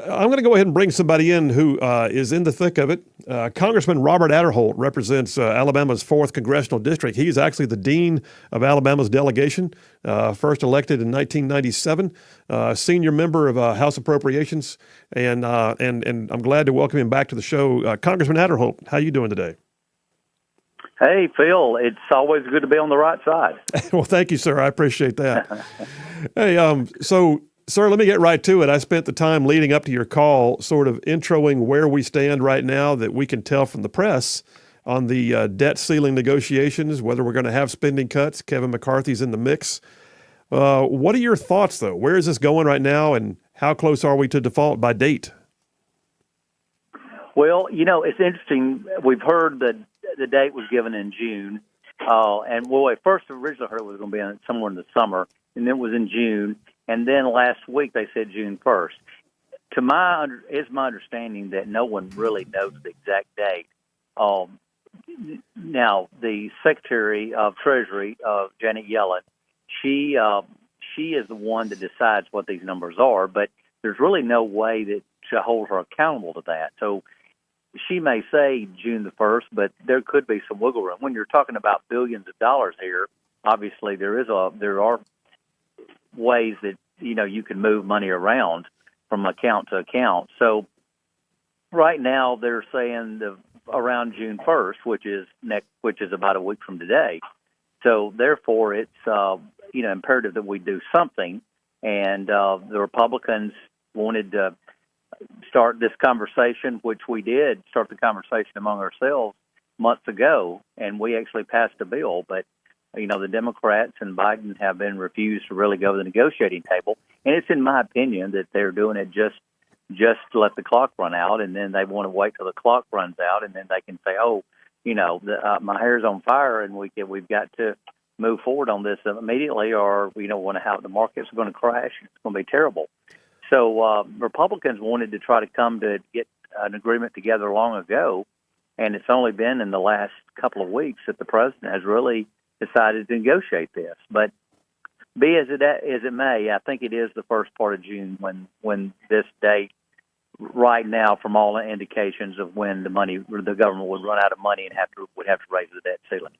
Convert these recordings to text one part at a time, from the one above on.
I'm going to go ahead and bring somebody in who is in the thick of it. Congressman Robert Aderholt represents Alabama's 4th Congressional District. He's actually the dean of Alabama's delegation, first elected in 1997, senior member of House Appropriations, and I'm glad to welcome him back to the show. Congressman Aderholt, how are you doing today? Hey, Phil, it's always good to be on the right side. Well, thank you, sir. I appreciate that. Hey, sir, let me get right to it. I spent the time leading up to your call sort of introing where we stand right now that we can tell from the press on the debt ceiling negotiations, whether we're going to have spending cuts. Kevin McCarthy's in the mix. What are your thoughts, though? Where is this going right now, and how close are we to default by date? Well, it's interesting. We've heard that the date was given in June. At first originally heard it was going to be somewhere in the summer, and then it was in June. And then last week they said June 1st. It's my understanding that no one really knows the exact date. Now, the Secretary of Treasury, Janet Yellen, she is the one that decides what these numbers are, but there's really no way to hold her accountable to that. So she may say June the 1st, but there could be some wiggle room. When you're talking about billions of dollars here, obviously there are ways that you can move money around from account to account. So right now they're saying around June 1st, which is about a week from today. So therefore, it's imperative that we do something. And the Republicans wanted to start this conversation, which we did start the conversation among ourselves months ago, and we actually passed a bill. But the Democrats and Biden have been refused to really go to the negotiating table. And it's in my opinion that they're doing it just to let the clock run out, and then they want to wait till the clock runs out, and then they can say, my hair's on fire, and we've got to move forward on this immediately, or we don't want to have the markets are going to crash. It's going to be terrible. So Republicans wanted to try to come to get an agreement together long ago, and it's only been in the last couple of weeks that the president has really decided to negotiate this. But be as it may, I think it is the first part of June when this date, right now, from all indications of when the government would run out of money and would have to raise the debt ceiling.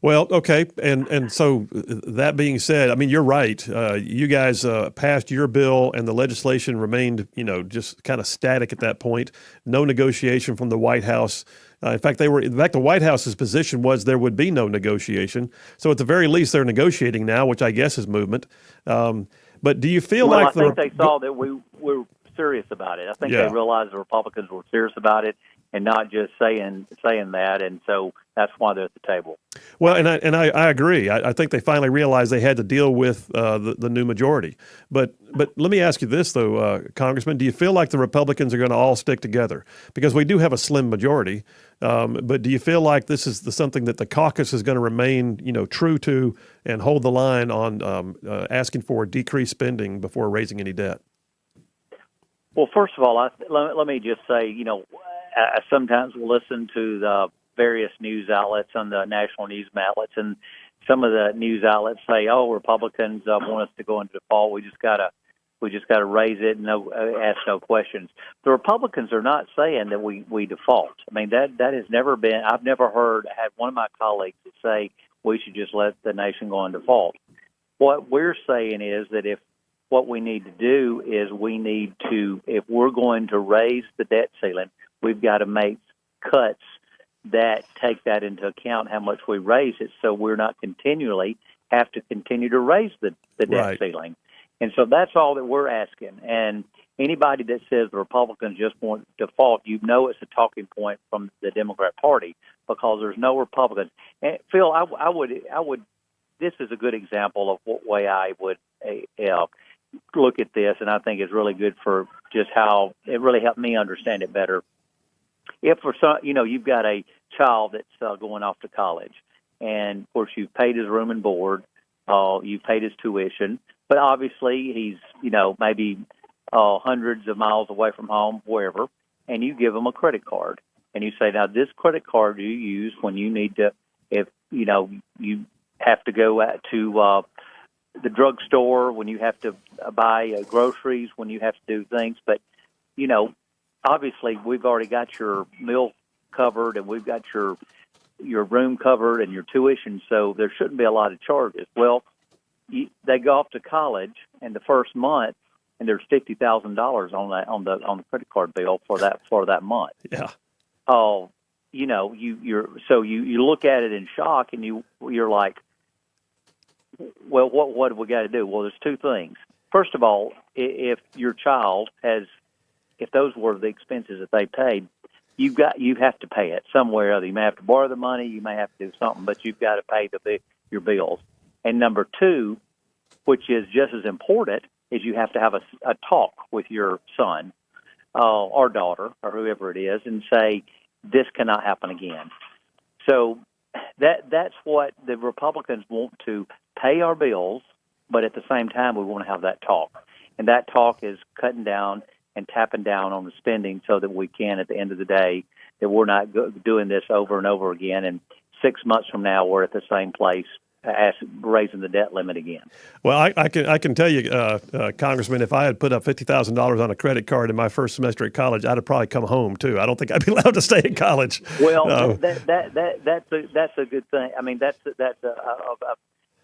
Well, okay, and so that being said, I mean, you're right. You guys passed your bill, and the legislation remained, just kind of static at that point. No negotiation from the White House. In fact, the White House's position was there would be no negotiation. So at the very least, they're negotiating now, which I guess is movement. But do you feel I think they saw that we were serious about it. I think they realized the Republicans were serious about it and not just saying that, and so that's why they're at the table. Well, and I agree. I think they finally realized they had to deal with the new majority. But let me ask you this, though, Congressman. Do you feel like the Republicans are going to all stick together? Because we do have a slim majority. But do you feel like this is something that the caucus is going to remain, true to and hold the line on asking for decreased spending before raising any debt? Well, first of all, let me just say, I sometimes will listen to the various news outlets on the national news outlets, and some of the news outlets say, "Oh, Republicans want us to go into default. We just gotta raise it and ask no questions." The Republicans are not saying that we default. I mean, that has never been. I've never had one of my colleagues say we should just let the nation go in default. What we're saying is that what we need to do is if we're going to raise the debt ceiling, we've got to make cuts that take that into account, how much we raise it, so we're not have to continue to raise the debt ceiling. And so that's all that we're asking. And anybody that says the Republicans just want default, it's a talking point from the Democrat Party, because there's no Republicans. And Phil, I would. This is a good example of what way I would look at this, and I think it's really good for just how it really helped me understand it better. If for some, you've got a child that's going off to college, and of course you've paid his room and board, you've paid his tuition, but obviously he's maybe hundreds of miles away from home, wherever, and you give him a credit card, and you say, now this credit card you use when you need to, if you have to go to the drugstore, when you have to buy groceries, when you have to do things, but obviously we've already got your meal covered and we've got your room covered and your tuition, so there shouldn't be a lot of charges. Well, they go off to college, and the first month, and there's $50,000 on the credit card bill for that month. Yeah. Oh, you look at it in shock, and you're like, well, what have we got to do? Well, there's two things. First of all, if your child if those were the expenses that they paid, you have to pay it somewhere. You may have to borrow the money, you may have to do something, but you've got to pay your bills. And number two, which is just as important, is you have to have a talk with your son or daughter or whoever it is and say, this cannot happen again. So that's what the Republicans want, to pay our bills, but at the same time we want to have that talk. And that talk is cutting down and tapping down on the spending so that we can, at the end of the day, that we're not doing this over and over again. And 6 months from now, we're at the same place, raising the debt limit again. Well, I can tell you, Congressman, if I had put up $50,000 on a credit card in my first semester at college, I'd have probably come home too. I don't think I'd be allowed to stay in college. Well, that's a good thing. I mean, that's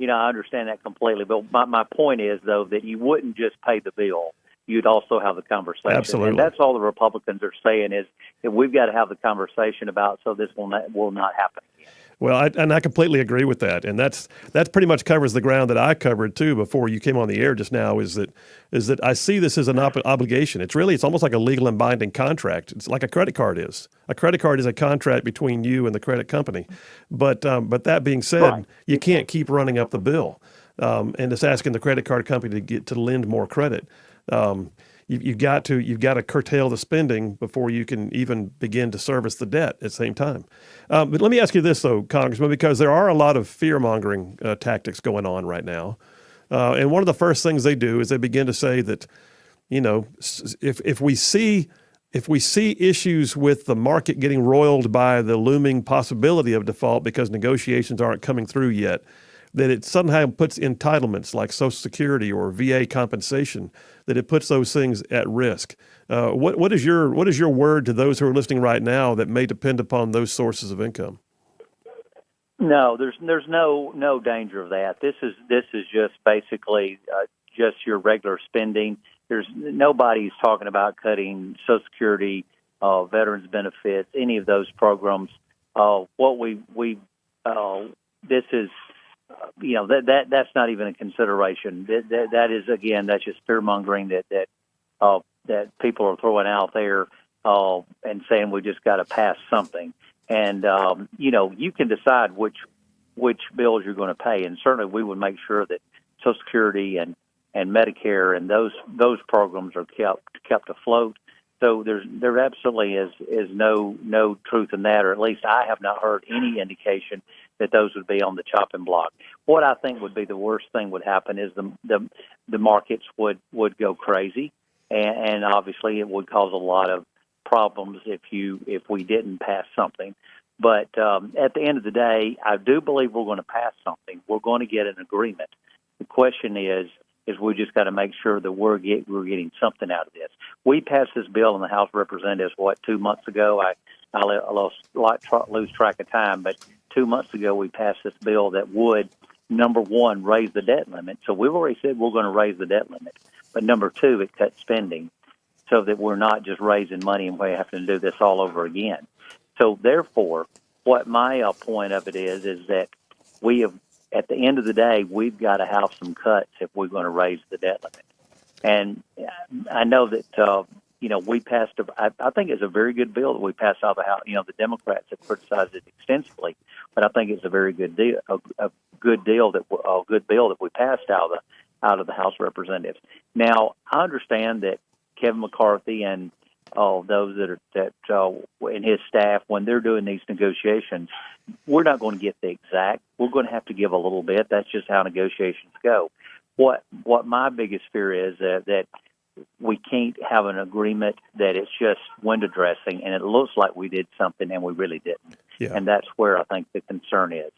I understand that completely. But my point is, though, that you wouldn't just pay the bill. You'd also have the conversation. Absolutely. And that's all the Republicans are saying, is that we've got to have the conversation about, so this will not happen again. Well, I completely agree with that, and that pretty much covers the ground that I covered too before you came on the air just now. Is that I see this as an obligation. It's almost like a legal and binding contract. It's like a credit card is. A credit card is a contract between you and the credit company. But that being said, right, you can't keep running up the bill, and it's asking the credit card company to lend more credit. You've got to curtail the spending before you can even begin to service the debt at the same time. But let me ask you this, though, Congressman, because there are a lot of fear-mongering tactics going on right now. And one of the first things they do is they begin to say that, if we see issues with the market getting roiled by the looming possibility of default because negotiations aren't coming through yet, that it somehow puts entitlements like Social Security or VA compensation, that it puts those things at risk. What is your word to those who are listening right now that may depend upon those sources of income? No, there's no danger of that. This is just basically just your regular spending. Nobody's talking about cutting Social Security, veterans benefits, any of those programs. This is. That's not even a consideration. That is, again, that's just fear mongering that people are throwing out there and saying we just got to pass something. And you can decide which bills you're going to pay, and certainly we would make sure that Social Security and Medicare and those programs are kept afloat. So there absolutely is no truth in that, or at least I have not heard any indication that those would be on the chopping block. What I think would be the worst thing would happen is the markets would go crazy, and obviously it would cause a lot of problems if we didn't pass something. But at the end of the day, I do believe we're going to pass something. We're going to get an agreement. The question is we just got to make sure that we're getting something out of this. We passed this bill in the House of Representatives, 2 months ago? I lose track of time, but 2 months ago we passed this bill that would, number one, raise the debt limit. So we've already said we're going to raise the debt limit. But number two, it cuts spending so that we're not just raising money and we're having to do this all over again. So therefore, what my point of it is that we have, at the end of the day, we've got to have some cuts if we're going to raise the debt limit. And I know that, we passed, I think it's a very good bill that we passed out of the House. The Democrats have criticized it extensively, but I think it's a very good deal, a good bill that we passed out of the House of Representatives. Now, I understand that Kevin McCarthy and those that and his staff, when they're doing these negotiations, we're not going to get the exact. We're going to have to give a little bit. That's just how negotiations go. What my biggest fear is that we can't have an agreement that it's just window dressing and it looks like we did something and we really didn't. Yeah. And that's where I think the concern is.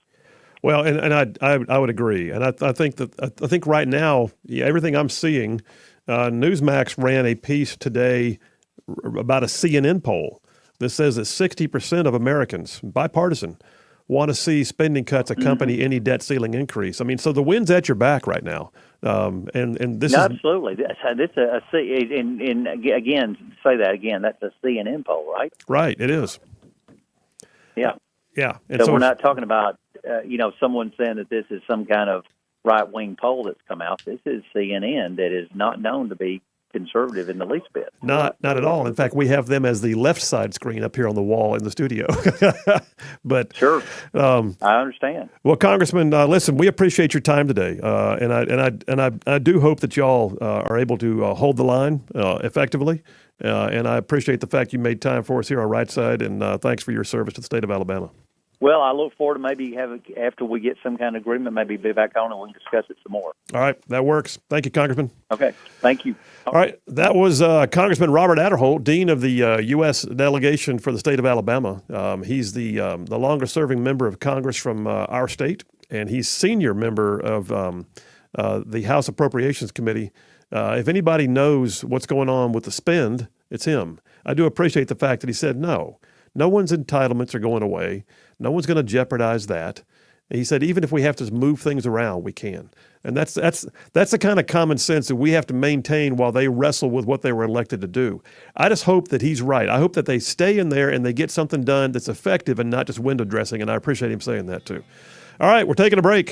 Well, and I would agree, and I think right now, everything I'm seeing, Newsmax ran a piece today about a CNN poll that says that 60% of Americans, bipartisan, want to see spending cuts accompany any debt ceiling increase. I mean, so the wind's at your back right now, and this is absolutely. This and again, say that again. That's a CNN poll, right? Right. It is. Yeah. Yeah. And So we're not talking about someone saying that this is some kind of right wing poll that's come out. This is CNN that is not known to be conservative in the least bit. Not at all. In fact, we have them as the left side screen up here on the wall in the studio. But sure, I understand. Well, Congressman, listen, we appreciate your time today, and I do hope that y'all are able to hold the line effectively. And I appreciate the fact you made time for us here on Rightside, and thanks for your service to the state of Alabama. Well, I look forward to maybe after we get some kind of agreement, maybe be back on and we can discuss it some more. All right, that works. Thank you, Congressman. Okay, thank you. All right, that was Congressman Robert Aderholt, Dean of the U.S. delegation for the state of Alabama. He's the longest-serving member of Congress from our state, and he's senior member of the House Appropriations Committee. If anybody knows what's going on with the spend, it's him. I do appreciate the fact that he said no one's entitlements are going away. No one's going to jeopardize that. And he said, even if we have to move things around, we can. And that's the kind of common sense that we have to maintain while they wrestle with what they were elected to do. I just hope that he's right. I hope that they stay in there and they get something done that's effective and not just window dressing. And I appreciate him saying that too. All right, we're taking a break.